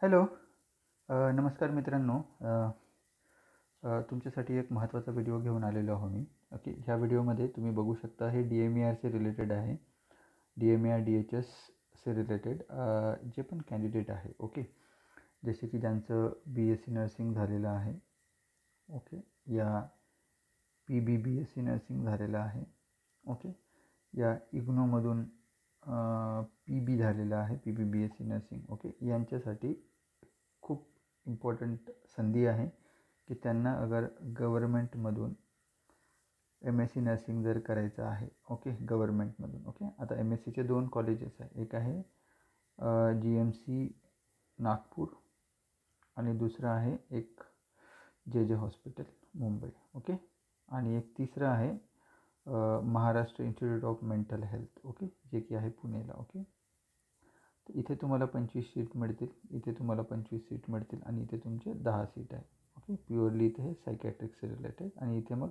Hello. नमस्कार मित्रांनो. तुमच्यासाठी एक महत्त्वाचा व्हिडिओ घेऊन आलेलो आहो मी. ओके, ह्या व्हिडिओमध्ये तुम्ही बघू शकता हे DMERचे रिलेटेड आहे. DMER DHSचे रिलेटेड जे पण कॅन्डिडेट आहे. ओके, जसे की ज्यांचं BSc नर्सिंग झालेलं आहे. ओके, या PB नर्सिंग झालेलं आहे. ओके, या इग्नोमधून PB झालेलं आहे, PB नर्सिंग. ओके, यांच्यासाठी खूप इम्पॉर्टंट संधी आहे की त्यांना अगर गव्हर्मेंटमधून MSc नर्सिंग जर करायचं आहे. ओके, गव्हर्मेंटमधून. ओके, आता MScचे 2 कॉलेजेस आहे. एक आहे GMC नागपूर आणि दुसरं आहे एक JJ हॉस्पिटल मुंबई. ओके, आणि एक तिसरं आहे Maharashtra institute of mental health. Okay, जे की आहे पुणेला. ओके, इथे तुम्हाला 25 सीट मिळतील, इथे तुम्हाला 25 सीट मिळतील आणि इथे तुमचे 10 सीट आहे. ओके, प्युअरली इथे हे सायकॅट्रिक्सचे रिलेटेड आणि इथे मग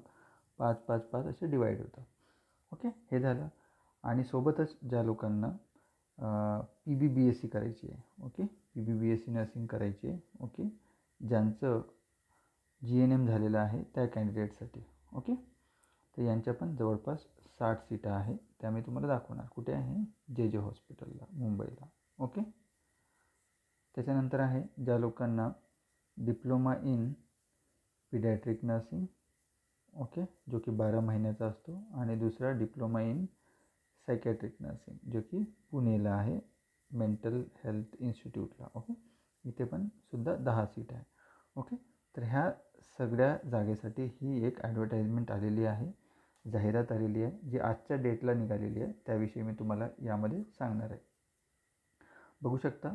5-5-5 असे डिवाईड होतात. ओके, हे झालं. आणि सोबतच ज्या लोकांना PBBSc करायची आहे. ओके, PBBSc नर्सिंग करायची आहे. ओके, ज्यांचं GNM झालेलं आहे त्या कॅन्डिडेटसाठी. ओके, तर यांच्या पण जवळपास 60 सीटा आहे. त्या मी तुम्हाला दाखवणार. कुठे आहे? JJ हॉस्पिटलला मुंबईला. ओके, त्याच्यानंतर आहे ज्या लोकांना diploma in paediatric nursing. Okay, जो की 12 महिन्याचा असतो. आणि दुसरा डिप्लोमा इन सायकॅट्रिक नर्सिंग, जो की पुणेला आहे, मेंटल हेल्थ इन्स्टिट्यूटला. ओके, इथे पण सुद्धा 10 सीट आहे. ओके, तर ह्या सगळ्या जागेसाठी ही एक ॲडव्हर्टाईजमेंट आलेली आहे, जाहिरात आलेली आहे, जी आजच्या डेटला निघालेली आहे. त्याविषयी मी तुम्हाला यामध्ये सांगणार आहे. बघू शकता,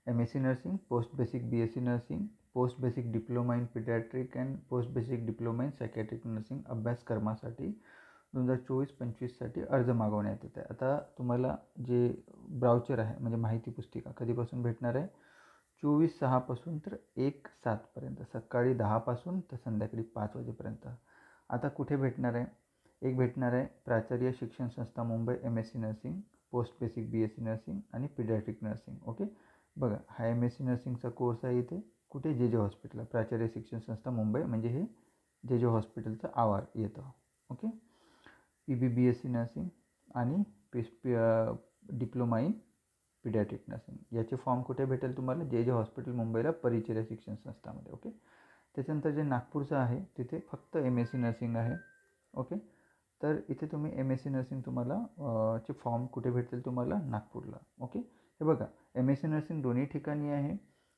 MSc nursing, post basic BSc nursing, post basic diploma in paediatric and post basic diploma in psychiatric nursing अभ्यासक्रमासाठी 2024-25साठी अर्ज मागवण्यात येत आहे. आता तुम्हाला जे ब्राउचर आहे म्हणजे माहिती पुस्तिका कधीपासून भेटणार आहे? 24/6 तर 1/7 सकाळी 10 तर संध्याकाळी 5 वाजेपर्यंत. आता कुठे भेटणार आहे? एक भेटणार आहे प्राचार्य शिक्षण संस्था Mumbai, MSc nursing, post basic BSc nursing आणि पिडॅट्रिक नर्सिंग. ओके, बघा, हा MSc नर्सिंगचा कोर्स आहे इथे. कुठे? JJ हॉस्पिटल, प्राचार्य शिक्षण संस्था मुंबई, म्हणजे हे JJ हॉस्पिटलचं आवार येतं. ओके, PBBSc नर्सिंग आणि डिप्लोमा इन पिडॅट्रिक नर्सिंग याचे फॉर्म कुठे भेटेल तुम्हाला? JJ हॉस्पिटल मुंबईला, परिचर्या शिक्षण संस्थामध्ये. ओके, त्याच्यानंतर जे नागपूरचं आहे तिथे फक्त MSc नर्सिंग आहे. ओके, तर इथे तुम्ही MSc नर्सिंग तुम्हाला चे फॉर्म कुठे भेटतील तुम्हाला? नागपूरला. ओके, हे बघा, MSc नर्सिंग दोन्ही ठिकाणी आहे.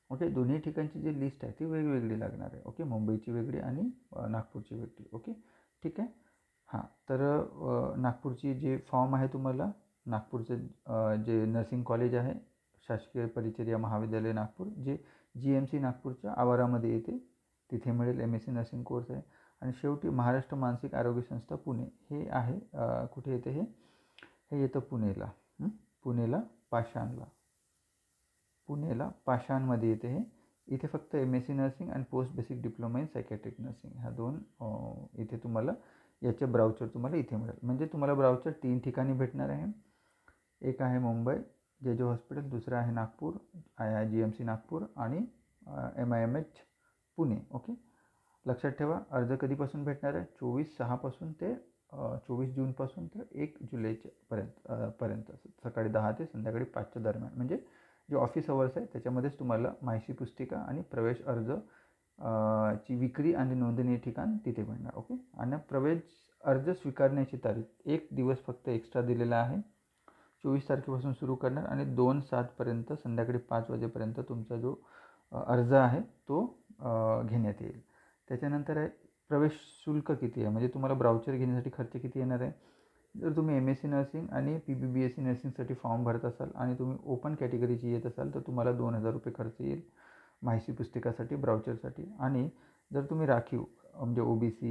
ओके, दोन्ही ठिकाणची जी लिस्ट आहे ती वेगवेगळी लागणार आहे. ओके, मुंबईची वेगळी आणि नागपूरची वेगळी. ओके, ठीक आहे. हां, तर नागपूरची जे फॉर्म आहे तुम्हाला, नागपूरचं जे नर्सिंग कॉलेज आहे, शासकीय परिचर्या महाविद्यालय नागपूर, जे GMC नागपूरच्या आवारामध्ये येते, तिथे मिळेल. MSc नर्सिंग कोर्स आहे. आणि शेवटी महाराष्ट्र मानसिक आरोग्य संस्था पुणे हे आहे. कुठे येते हे? हे येतं पुणेला. पुणेला पाषाणमध्ये येते हे. इथे फक्त MSc नर्सिंग आणि post basic diploma in psychiatric nursing ह्या 2 इथे तुम्हाला याचे ब्राउचर तुम्हाला इथे मिळेल. म्हणजे तुम्हाला ब्राउचर 3 ठिकाणी भेटणार आहे. एक आहे मुंबई, JJ हॉस्पिटल, दुसरं आहे नागपूर, GMC नागपूर आणि MIMH पुणे. ओके, लक्षात ठेवा, अर्ज कधीपासून भेटणार आहे? 24/6 ते 24 जूनपासून तर 1 जुलैपर्यंत सकाळी 10 ते संध्याकाळी 5च्या दरम्यान. म्हणजे जे ऑफिस अवर्स आहे त्याच्यामध्येच तुम्हाला माहिती पुस्तिका आणि प्रवेश अर्ज ची विक्री आणि नोंदणी ठिकाण तिथे मिळणार. ओके, आणि प्रवेश अर्ज स्वीकारण्याची तारीख 1 दिवस फक्त एक्स्ट्रा दिलेला आहे. 24 तारखेपासून सुरू करणार आणि 2/7 संध्याकाळी 5 वाजेपर्यंत तुमचा जो अर्ज आहे तो घेण्यात येईल. त्याच्यानंतर आहे प्रवेश शुल्क किती आहे, म्हणजे तुम्हाला ब्राउचर घेण्यासाठी खर्च किती येणार आहे. जर तुम्ही MSc नर्सिंग आणि PBBSc नर्सिंगसाठी फॉर्म भरत असाल आणि तुम्ही ओपन कॅटेगरीची येत असाल तर तुम्हाला 2,000 रुपये खर्च येईल माहिती पुस्तिकासाठी, ब्राउचरसाठी. आणि जर तुम्ही राखीव म्हणजे OBC,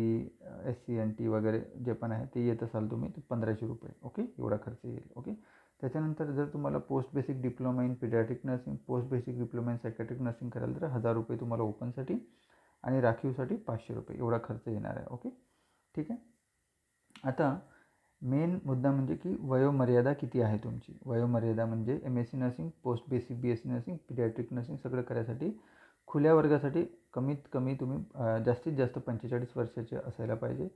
SC NT वगैरे जे पण आहे ते येत असाल तुम्ही तर 1,500 रुपये. ओके, एवढा खर्च येईल. ओके, त्याच्यानंतर जर तुम्हाला post basic diploma in paediatric nursing, post basic diploma in psychiatric nursing करायला तर 1,000 रुपये तुम्हाला ओपनसाठी आणि राखीवसाठी 500 रुपये एवढा खर्च येणार आहे. ओके, ठीक आहे. आता मेन मुद्दा म्हणजे की वयोमर्यादा किती आहे तुमची. वयोमर्यादा म्हणजे MSc nursing, post basic BSc nursing, paediatric nursing सगळं करायसाठी खुल्या वर्गासाठी कमीत कमी तुम्ही जास्तीत जास्त 45 वर्षाचे असायला पाहिजे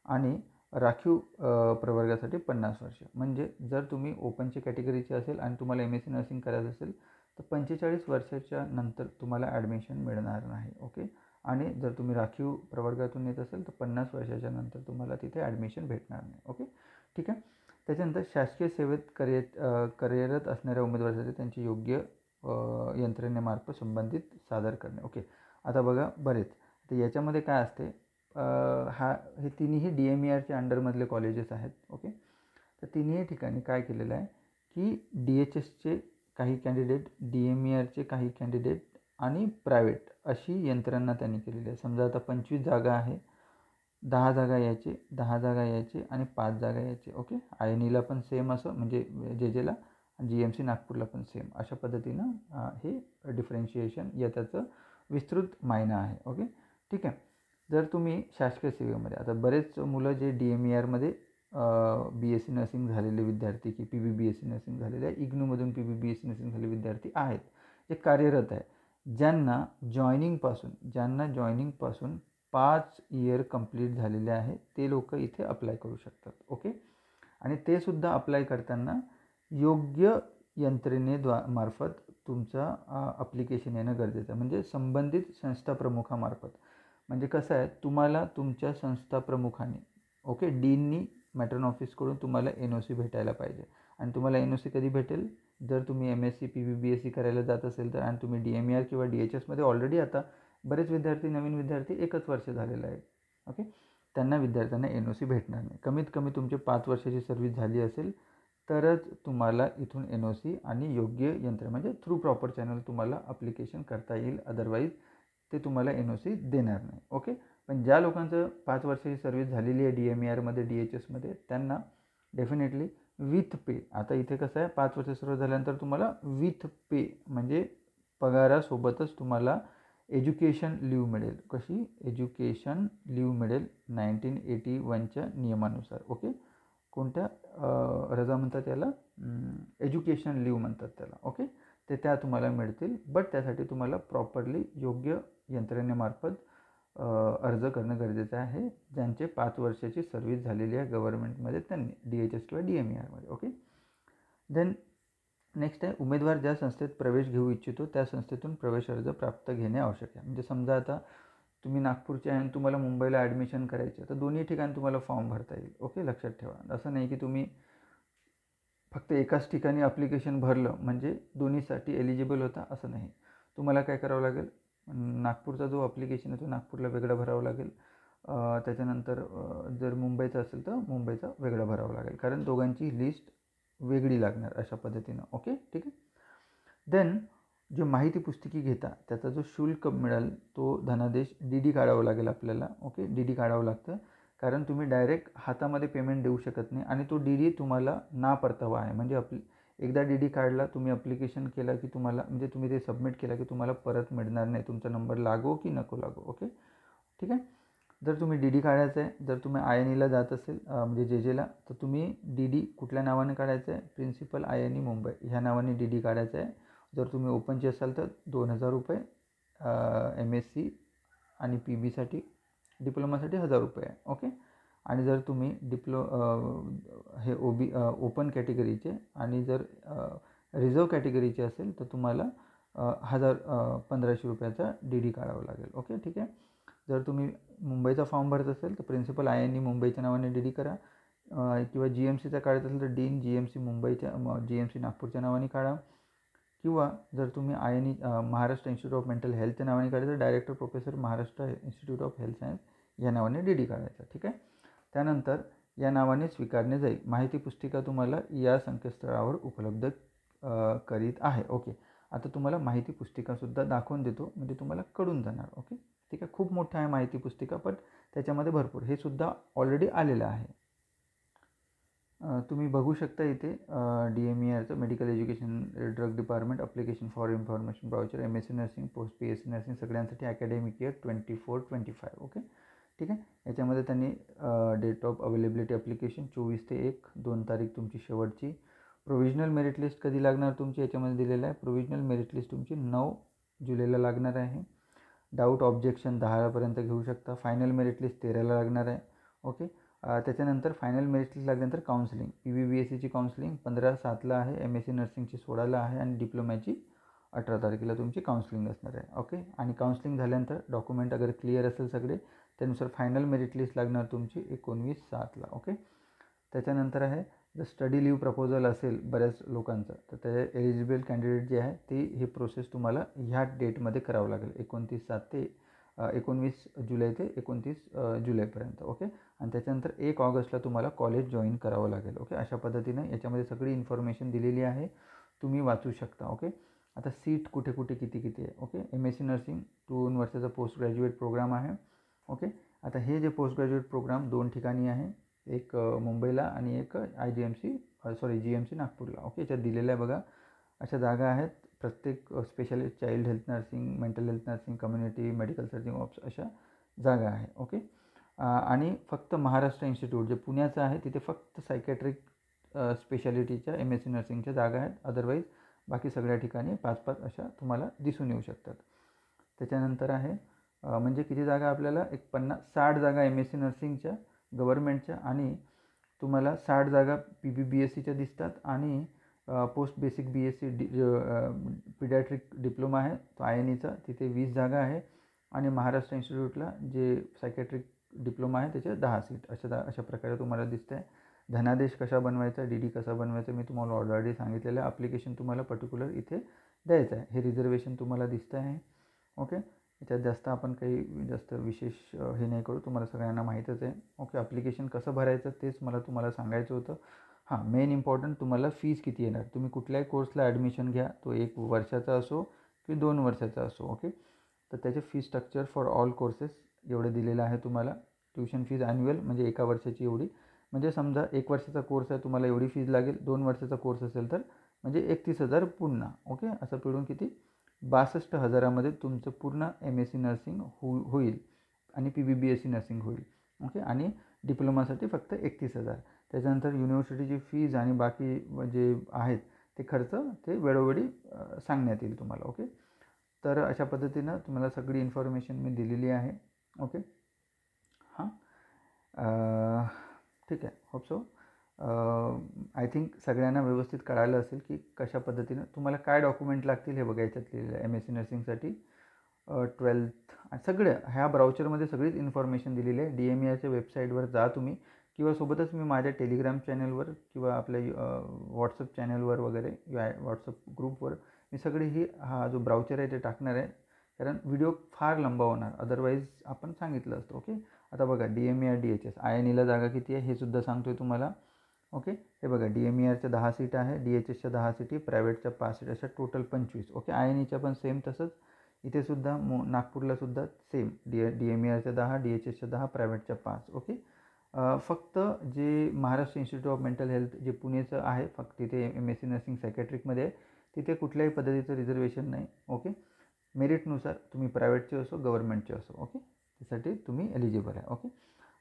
आणि राखीव प्रवर्गासाठी 50 वर्ष. म्हणजे जर तुम्ही ओपनची कॅटेगरीचे असेल आणि तुम्हाला MSc नर्सिंग करायचं असेल तर 45 वर्षाच्या नंतर तुम्हाला ॲडमिशन मिळणार नाही. ओके. आणि जर तुम्ही राखीव प्रवर्गातून येत असेल तर 50 वर्षाच्या नंतर तुम्हाला तिथे ॲडमिशन भेटणार नाही. ओके, ठीक आहे. त्याच्यानंतर शासकीय सेवेत कार्यरत असणाऱ्या उमेदवारासाठी त्यांची योग्य यंत्रणेमार्फत संबंधित सादर करणे. ओके, आता बघा बरेच तर याच्यामध्ये काय असते, हे तिन्ही DMERच्या अंडरमधले कॉलेजेस आहेत. ओके, तर तिन्ही ठिकाणी काय केलेलं आहे की DHSचे काही कॅन्डिडेट, DMERचे काही कॅन्डिडेट आणि प्रायव्हेट अशी यंत्रणा त्यांनी केलेली आहे. समजा आता 25 जागा आहे, 10 जागा यायचे, 10 जागा यायचे आणि 5 जागा यायचे. ओके, INEला पण सेम असं म्हणजे JJला, GMC नागपूरला पण सेम अशा पद्धतीनं हे डिफरन्शिएशन या त्याचं विस्तृत मायना आहे. ओके, ठीक आहे. जर तुम्ही शासकीय सेवेमध्ये, आता बरेच मुलं जे DMERमध्ये BSc नर्सिंग झालेले विद्यार्थी की PBBSc नर्सिंग झालेले आहे, इग्नूमधून PBBSc नर्सिंग झालेले विद्यार्थी आहेत जे कार्यरत आहे, ज्यांना जॉईनिंगपासून 5 इयर कंप्लीट झालेले आहे, ते लोक इथे अप्लाय करू शकतात. ओके, आणि ते सुद्धा अप्लाय करताना योग्य मार्फत तुमचा ॲप्लिकेशन येणं गरजेचं आहे. म्हणजे संबंधित संस्था प्रमुखामार्फत. म्हणजे कसं आहे, तुम्हाला तुमच्या संस्था प्रमुखाने, ओके, डीननी मॅट्रन ऑफिसकडून तुम्हाला NOC भेटायला पाहिजे. आणि तुम्हाला NOC कधी भेटेल, जर तुम्ही MSc PBBSc करायला जात असेल तर, आणि तुम्ही DMER किंवा DHSमध्ये ऑलरेडी आता बरेच विद्यार्थी, नवीन विद्यार्थी 1च वर्ष झालेलं आहे. ओके, त्यांना विद्यार्थ्यांना NOC भेटणार नाही. कमीत कमी तुमची 5 वर्षाची सर्व्हिस झाली असेल तरच तुम्हाला इथून NOC आणि योग्य यंत्र म्हणजे थ्रू प्रॉपर चॅनल तुम्हाला ॲप्लिकेशन करता येईल. अदरवाईज ते तुम्हाला NOC देणार नाही. ओके, पण ज्या लोकांचं 5 वर्षाची सर्व्हिस झालेली आहे DMERमध्ये, DHSमध्ये, त्यांना डेफिनेटली विथ पे, आता इथे कसं आहे, 5 वर्ष सर्व्हिस झाल्यानंतर तुम्हाला विथ पे म्हणजे पगारासोबतच तुम्हाला एज्युकेशन लीव मिळेल. कशी एज्युकेशन लीव मिळेल 1981च्या नियमानुसार. ओके, कोणत्या रजा म्हणतात त्याला, एज्युकेशन लीव म्हणतात त्याला. ओके, ते त्या तुम्हाला मिळतील. बट त्यासाठी तुम्हाला प्रॉपरली योग्य यंत्रणेमार्फत अर्ज करणं गरजेचं आहे. ज्यांचे 5 वर्षाची सर्व्हिस झालेली आहे गव्हर्नमेंटमध्ये त्यांनी, DHS किंवा DMERमध्ये. ओके, देन नेक्स्ट आहे, उमेदवार ज्या संस्थेत प्रवेश घेऊ इच्छितो त्या संस्थेतून प्रवेश अर्ज प्राप्त घेणे आवश्यक आहे. म्हणजे समजा आता तुम्ही नागपूरचे आहे आणि तुम्हाला मुंबईला ॲडमिशन करायचे तर दोन्ही ठिकाणी तुम्हाला फॉर्म भरता येईल. ओके, लक्षात ठेवा. असं नाही की तुम्ही फक्त एकाच ठिकाणी ॲप्लिकेशन भरलं म्हणजे दोन्हीसाठी एलिजिबल होता, असं नाही. तुम्हाला काय करावं लागेल, नागपूरचा जो ॲप्लिकेशन आहे तो नागपूरला वेगळा भरावा लागेल. त्याच्यानंतर जर मुंबईचा असेल तर मुंबईचा वेगळा भरावा लागेल, कारण दोघांची लिस्ट वेगळी लागणार अशा पद्धतीनं. ओके, ठीक आहे. देन जे माहिती पुस्तिकी घेता त्याचा जो शुल्क मिळेल तो धनादेश DD काढावा लागेल आपल्याला. ओके, DD काढावं लागतं, कारण तुम्ही डायरेक्ट हातामध्ये पेमेंट देऊ शकत नाही आणि तो DD तुम्हाला ना परतावा आहे. म्हणजे एकदा DD काढला, तुम्ही ॲप्लिकेशन केला की तुम्हाला, म्हणजे तुम्ही ते सबमिट केला की तुम्हाला परत मिळणार नाही, तुमचा नंबर लागो की नको लागो. ओके, ठीक आहे. जर तुम्ही DD काढायचं आहे, जर तुम्ही INEला जात असेल म्हणजे JJला, तर तुम्ही DD कुठल्या नावाने काढायचं आहे, प्रिन्सिपल INE मुंबई ह्या नावाने DD काढायचं आहे. जर तुम्ही ओपनचे असाल तर 2000 रुपये, MSc आणि PBसाठी, डिप्लोमासाठी 1000 रुपये आहे. ओके, आणि जर तुम्ही हे ओपन कॅटेगरीचे आणि जर रिझर्व कॅटेगरीचे असेल तर तुम्हाला 1500 रुपयाचा DD काढावा लागेल. ओके, ठीक आहे. जर तुम्ही मुंबईचा फॉर्म भरत असेल तर प्रिन्सिपल INE मुंबईच्या नावाने DD करा, किंवा GMCचा काढत असेल तर डीन GMC मुंबईच्या, GMC नागपूरच्या नावाने काढा, किंवा जर तुम्ही INE Maharashtra institute of mental हेल्थच्या नावाने काढायचं, director professor Maharashtra institute of health science या नावाने DD काढायचा. ठीक आहे. त्यानंतर या नावाने स्वीकारणे जाईल. माहिती पुस्तिका तुम्हाला या संकेतस्थळावर उपलब्ध करीत आहे. ओके, आता तुम्हाला माहिती पुस्तिकासुद्धा दाखवून देतो, म्हणजे तुम्हाला कळून जाणार. ओके, ठीक आहे. खूप मोठं आहे माहिती पुस्तिका, पण त्याच्यामध्ये भरपूर हे सुद्धा ऑलरेडी आलेलं आहे. तुम्ही बघू शकता इथे DMERचं medical education drug department application for information brochure, MSc nursing, post BSc nursing सगळ्यांसाठी अकॅडमिक इयर 24-25. ओके, ठीक आहे. याच्यामध्ये त्यांनी डेट ऑफ अवेलेबिलिटी ॲप्लिकेशन 24/1/2 तारीख तुमची शेवटची. प्रोव्हिजनल मेरिट लिस्ट कधी लागणार तुमची याच्यामध्ये दिलेलं आहे. प्रोव्हिजनल मेरिट लिस्ट तुमची 9 जुलैला लागणार आहे. डाऊट ऑब्जेक्शन 10पर्यंत घेऊ शकता. फायनल मेरिट लिस्ट 13ला लागणार आहे. ओके. त्याच्यानंतर फायनल मेरिट लिस्ट लागल्यानंतर काउन्सिलिंग, PBBSCची काउन्सिलिंग 15/7ला आहे, MSc नर्सिंगची 16ला आहे आणि डिप्लोमॅची 18 तारखेला तुमची काउन्सिलिंग असणार आहे. ओके. आणि काउन्सिलिंग झाल्यानंतर डॉक्युमेंट अगर क्लिअर असेल सगळे त्यानुसार फायनल मेरिट लिस्ट लागणार तुमची 19/7ला. ओके. त्याच्यानंतर आहे जर स्टडी लीव प्रपोजल असेल बऱ्याच लोकांचं तर ते एलिजिबल कॅन्डिडेट जे आहे ते हे प्रोसेस तुम्हाला ह्या डेटमध्ये करावं लागेल 29/7 ते 19 जुलै ते 29 जुलैपर्यंत. ओके. आणि त्याच्यानंतर 1 ऑगस्टला तुम्हाला कॉलेज जॉईन करावं लागेल. ओके. अशा पद्धतीने याच्यामध्ये सगळी इन्फॉर्मेशन दिलेली आहे, तुम्ही वाचू शकता. ओके. आता सीट कुठे कुठे किती किती आहे. ओके. MSc नर्सिंग 2 वर्षाचा पोस्ट ग्रॅज्युएट प्रोग्राम आहे. ओके. आता हे जे पोस्ट ग्रॅज्युएट प्रोग्राम 2 ठिकाणी आहे, एक मुंबईला आणि एक GMC नागपूरला. ओके. याच्यात दिलेलं आहे बघा, अशा जागा आहेत. प्रत्येक specialist child health nursing, mental health nursing, community medical surging ops अशा जागा आहे. ओके. आणि फक्त महाराष्ट्र इन्स्टिट्यूट जे पुण्याचं आहे तिथे फक्त सायकॅट्रिक स्पेशालिटीच्या MSc नर्सिंगच्या जागा आहेत. अदरवाईज बाकी सगळ्या ठिकाणी 5-5 अशा तुम्हाला दिसून येऊ शकतात. त्याच्यानंतर आहे म्हणजे किती जागा आपल्याला एक 50-60 जागा MSc नर्सिंगच्या गव्हर्नमेंटच्या आणि तुम्हाला 60 जागा PBBSCच्या दिसतात आणि post basic BSc paediatric diploma आहे तो INEचा तिथे 20 जागा आहे आणि महाराष्ट्र इन्स्टिट्यूटला जे सायकॅट्रिक डिप्लोमा आहे त्याचे 10 सीट अशा प्रकारे तुम्हाला दिसतं आहे. धनादेश कसा बनवायचा, DD कसा बनवायचा मी तुम्हाला ऑलरेडी सांगितलेलं आहे. ॲप्लिकेशन तुम्हाला पर्टिक्युलर इथे द्यायचं आहे. हे रिझर्वेशन तुम्हाला दिसतं आहे. ओके. याच्यात जास्त आपण काही जास्त विशेष हे नाही करू, तुम्हाला सगळ्यांना माहीतच आहे. ओके. ॲप्लिकेशन कसं भरायचं तेच मला तुम्हाला सांगायचं होतं. हां, मेन इम्पॉर्टंट तुम्हाला फीज किती येणार. तुम्ही कुठल्याही कोर्सला ॲडमिशन घ्या, तो 1 वर्षाचा असो की 2 वर्षाचा असो. ओके. तर त्याचे fee structure for all courses एवढं दिलेलं आहे तुम्हाला. ट्युशन फीज ॲन्युअल म्हणजे 1 वर्षाची एवढी, म्हणजे समजा 1 वर्षाचा कोर्स आहे तुम्हाला एवढी फीज लागेल. 2 वर्षाचा कोर्स असेल तर म्हणजे 31,000 पुन्हा. ओके. असं पिळून किती 62,000मध्ये तुमचं पूर्ण MSc नर्सिंग होईल आणि PBBSC नर्सिंग होईल. ओके. आणि डिप्लोमासाठी फक्त 31,000. त्याच्यानंतर युनिव्हर्सिटीची फीज आणि बाकी जे आहेत ते खर्च ते वेळोवेळी सांगण्यात येईल तुम्हाला. ओके. तर अशा पद्धतीनं तुम्हाला सगळी इन्फॉर्मेशन मी दिलेली आहे. ओके. हां, ठीक आहे. होप सो आय थिंक सगळ्यांना व्यवस्थित कळालं असेल की कशा पद्धतीनं तुम्हाला काय डॉक्युमेंट लागतील. हे बघा याच्यात लिहिलेलं आहे MSc नर्सिंगसाठी 12th सगळ्या ह्या ब्राउचरमध्ये सगळीच इन्फॉर्मेशन दिलेली आहे. DMERच्या वेबसाईटवर जा तुम्ही किंवा सोबतच मी माझ्या टेलिग्राम चॅनलवर किंवा आपल्या व्हॉट्सअप चॅनलवर वगैरे किंवा व्हॉट्सअप ग्रुपवर मी सगळी हा जो ब्राउचर आहे ते टाकणार आहे, कारण व्हिडिओ फार लंबा होणार. अदरवाईज आपण सांगितलं असतं. ओके. आता बघा DMER DHS INEला जागा किती आहे हे सुद्धा सांगतो आहे तुम्हाला. ओके. हे बघा DMERच्या 10 सीट आहे, DHSच्या 10 सीटी, प्रायव्हेटच्या 5 सीट, अशा टोटल 25. ओके. INEच्या पण सेम तसंच इथे सुद्धा नागपूरला सुद्धा सेम DMERच्या 10, DHSच्या 10, प्रायव्हेटच्या 5. ओके. फक्त जे Maharashtra institute of mental health जे पुणेचं आहे फक्त तिथे MSc नर्सिंग सायकॅट्रिकमध्ये आहे, तिथे कुठल्याही पद्धतीचं रिझर्वेशन नाही. ओके. मेरिटनुसार तुम्ही प्रायव्हेटचे असो गव्हर्नमेंटचे असो. ओके. त्यासाठी तुम्ही एलिजिबल आहे. ओके.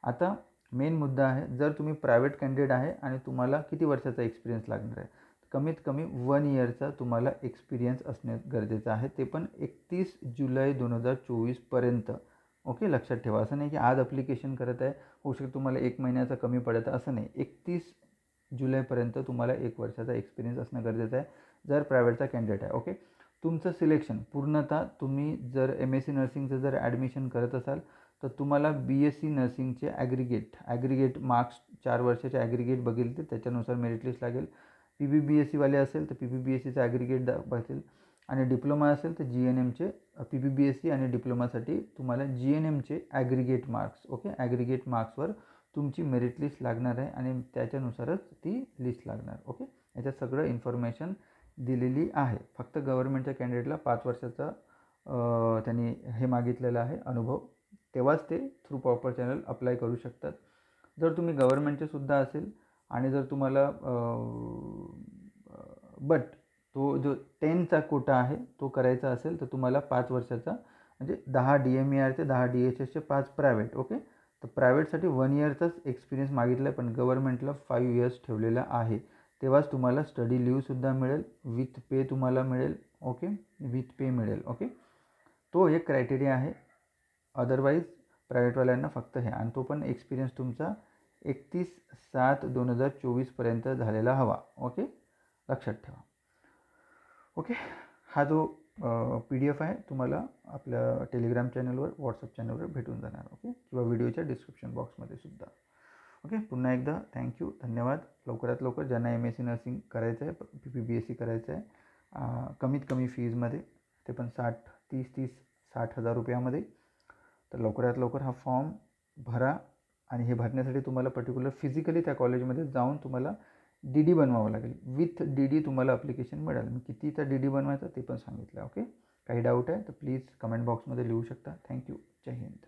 आता मेन मुद्दा आहे, जर तुम्ही प्रायव्हेट कॅन्डिडेट आहे आणि तुम्हाला किती वर्षाचा एक्सपिरियन्स लागणार आहे, कमीत कमी 1 इयरचा तुम्हाला एक्सपिरियन्स असणे गरजेचं आहे, ते पण 31 जुलै 2024पर्यंत. ओके. लक्षात ठेवा, असं नाही की आज ॲप्लिकेशन करत आहे होऊ शकतं तुम्हाला 1 महिन्याचा कमी पडत आहे, असं नाही. 31 जुलैपर्यंत तुम्हाला 1 वर्षाचा एक्सपिरियन्स असणं गरजेचं आहे जर प्रायव्हेटचा कॅन्डिडेट आहे. ओके. तुमचं सिलेक्शन पूर्णतः तुम्ही जर MSc नर्सिंगचं जर ॲडमिशन करत असाल तर तुम्हाला BSc नर्सिंगचे ॲग्रिगेट मार्क्स 4 वर्षाचे ॲग्रिगेट बघितले त्याच्यानुसार मेरिट लिस्ट लागेल. PBBSCवाले असेल तर PBBSCचं ॲग्रिगेट बघतील आणि डिप्लोमा असेल तर GNMचे PBBSC आणि डिप्लोमासाठी तुम्हाला GNMचे ॲग्रिगेट मार्क्स. ओके. ॲग्रिगेट मार्क्सवर तुमची मेरिट लिस्ट लागणार आहे आणि त्याच्यानुसारच ती लिस्ट लागणार. ओके. याच्यात सगळं इन्फॉर्मेशन दिलेली आहे. फक्त गव्हर्नमेंटच्या कॅन्डिडेटला 5 वर्षाचा त्यांनी हे मागितलेलं आहे अनुभव, तेव्हाच ते थ्रू प्रॉपर चॅनल अप्लाय करू शकतात. जर तुम्ही गव्हर्नमेंटचे सुद्धा असेल आणि जर तुम्हाला बट तो जो 10चा कोटा आहे तो करायचा असेल तर तुम्हाला 5 वर्षाचा म्हणजे 10 DMERचे 10 DHSचे 5 प्रायव्हेट. ओके. तर प्रायव्हेटसाठी 1 इयरचाच एक्सपिरियन्स मागितला आहे, पण गव्हर्नमेंटला 5 इयर्स ठेवलेला आहे. तेव्हाच तुम्हाला स्टडी लीवसुद्धा मिळेल, विथ पे तुम्हाला मिळेल. ओके, विथ पे मिळेल. ओके, तो एक क्रायटेरिया आहे. अदरवाईज प्रायव्हेटवाल्यांना फक्त हे, आणि तो पण एक्सपिरियन्स तुमचा 31/7/2024 झालेला हवा. ओके, लक्षात ठेवा. ओके, हा जो PDF आहे तुम्हाला आपल्या टेलिग्राम चॅनलवर, व्हॉट्सअप चॅनलवर भेटून जाणार. ओके, किंवा व्हिडिओच्या डिस्क्रिप्शन बॉक्समध्ये सुद्धा. ओके, पुन्हा एकदा थँक्यू, धन्यवाद. लवकरात लवकर ज्यांना MSc नर्सिंग करायचं आहे, PPBSc करायचं आहे कमीत कमी फीजमध्ये, ते पण 60,000 रुपयामध्ये, तर लवकरात लवकर हा फॉर्म भरा. आणि हे भरण्यासाठी तुम्हाला पर्टिक्युलर फिजिकली त्या कॉलेजमध्ये जाऊन तुम्हाला DD बनवावं लागेल. विथ DD तुम्हाला ॲप्लिकेशन मिळेल. मी कितीचा DD बनवायचा ते पण सांगितलं. ओके, काही डाऊट आहे तर प्लीज कमेंट बॉक्समध्ये लिहू शकता. थँक्यू, जय हिंद.